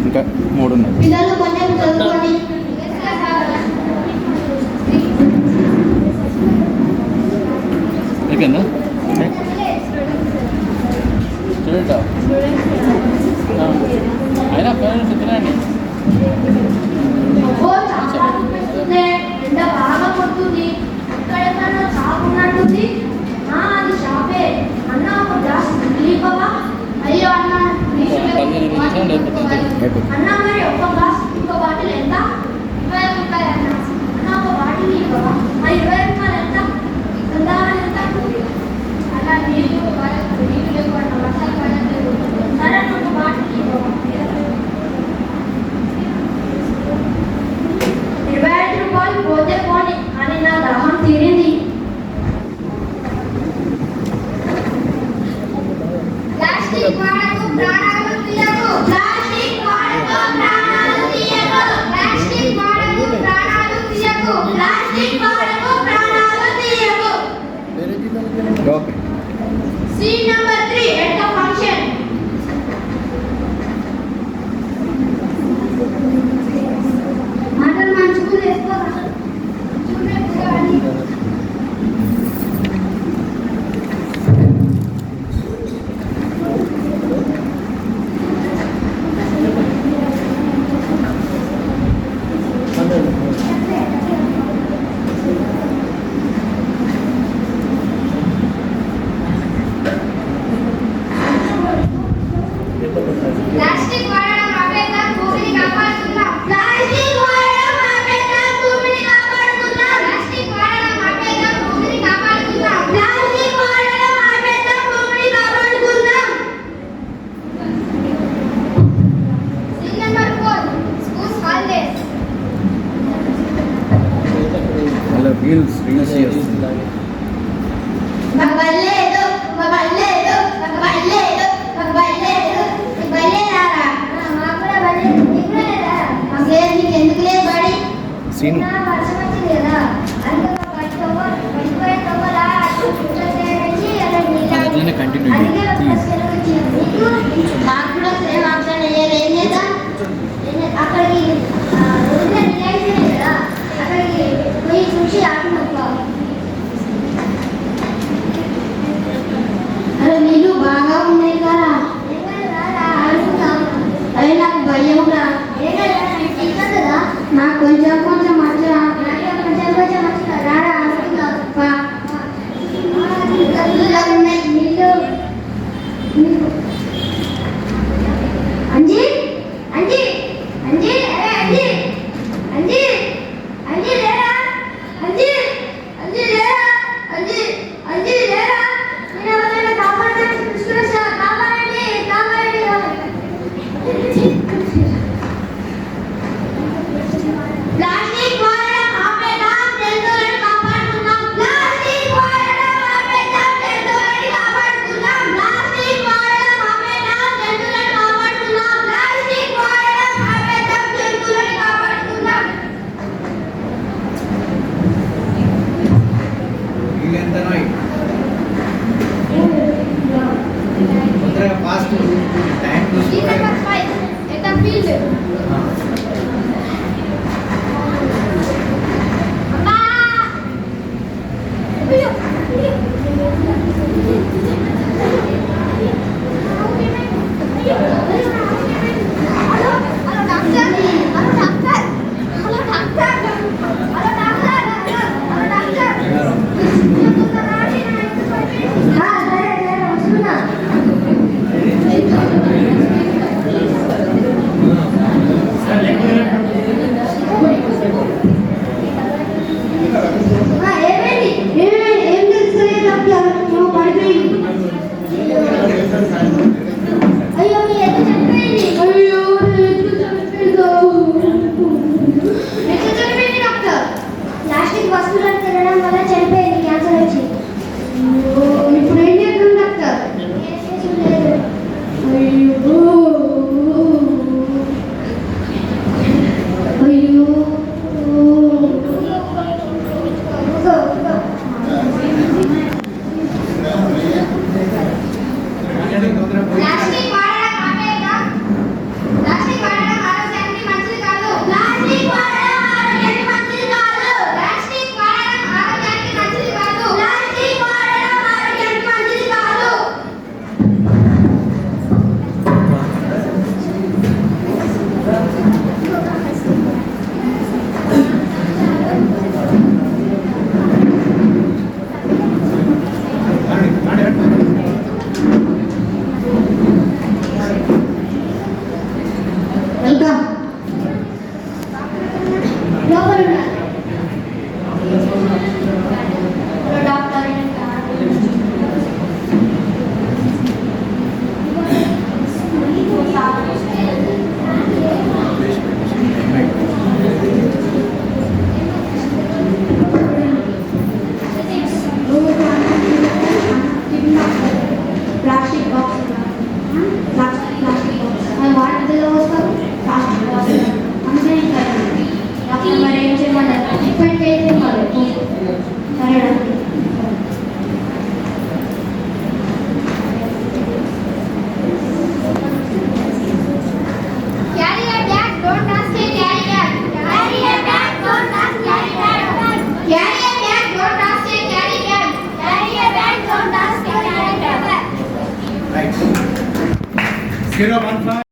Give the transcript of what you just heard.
ఇంకా 3 ఉన్నాయి. పిల్లలు కొంచెం చదువుకోండి. అయిపోయిందా స్టూడెంటా అయినా పేరెంట్స్ తినండి. ఎండ బాగా కొడుతుంది, ఎక్కడెక్కడ షాప్ ఉన్నట్టుంది. అది షాపే అన్న, ఒక గ్లాస్ ఇవ్వవా? అయ్యో అన్న అన్న, మరి ఒక గ్లాస్ ఇంకో బాటిల్ ఎంత? 20 రూపాయలు అన్న. అన్న, ఒక బాటిల్ ఇవ్వవా? 20 రూపాయలు ఎంత? ఎంత అలా నీళ్ళు లేకుండా వర్షాలు పడట్లేదు. సరే ఒక బాటిల్ ఇవ్వవా? 25 రూపాయలు పోతే పోని, అని నా దాహం తీరింది. ప్లాస్టిక్ వాడకు, ప్రాణాలు తీయకు. ప్లాస్టిక్ వాడకు, ప్రాణాలు తీయకు. ప్లాస్టిక్ వాడకు, ప్రాణాలు తీయకు. ప్లాస్టిక్ వాడకు, ప్రాణాలు తీయకు. Okay. Scene number 3 at the function. Mutton మంచుకు వేసుకోరా. ప్లాస్టిక్ వాడడం ఆపేద్దాం, భూమిని కాపాడుకుందాం. ప్లాస్టిక్ వాడడం ఆపేద్దాం, భూమిని కాపాడుకుందాం. ప్లాస్టిక్ వాడడం ఆపేద్దాం, భూమిని కాపాడుకుందాం. ప్లాస్టిక్ వాడడం ఆపేద్దాం, భూమిని కాపాడుకుందాం. Scene number 4 School holidays. అలా రీల్స్ చేస్తుంది. మగబల్లేదు మగబల్లేదు మగబల్లేదు మగబల్లేదు బల్లేరారా. మాకు కూడా బల్లేదు, నీకు కూడా లేదా? మాకు లేదు, నీకు ఎందుకు లేదు బడి? సీను వర్షం వచ్చింది కదా, అందుకే పడిపోయే తవ్వలా అట్లనే కంటిన్యూ మాకు కూడా సేమ్ ఆప్షన్ ఏం చేద్దాం. అక్కడికి కదా, అక్కడికి పోయి చూసి ఆడుకోవాలి. అరే నీళ్ళు బాగా ఉన్నాయి కదా, అరే నాకు భయం రా. నాకు కొంచెం కొంచెం వచ్చా, కొంచెం వచ్చా రారా ఉన్నాయి నీళ్ళు. అంజీ అంజీ అంజీ అరే అంజీ అంజీ అంజీ లేరా? అంజీ అంజీ లేరా? అంజీ అంజీ లేరా? నేను ఎవరైనా కాపాడండి, కృష్ణ కాపాడండి, కాపాడండి. ప్లాస్టిక్ వాడడం ఆపేద్దాం, జంతువులను కాపాడుకుందాం. ప్లాస్టిక్ వాడడం ఆపేద్దాం, జంతువులను కాపాడుకుందాం. ప్లాస్టిక్ వాడడం ఆపేద్దాం, జంతువులను కాపాడుకుందాం. ప్లాస్టిక్ వాడడం ఆపేద్దాం, జంతువులను కాపాడుకుందాం. ఫాస్ట్ టైం ఏం తెలుసు? పడిపోయింది. 015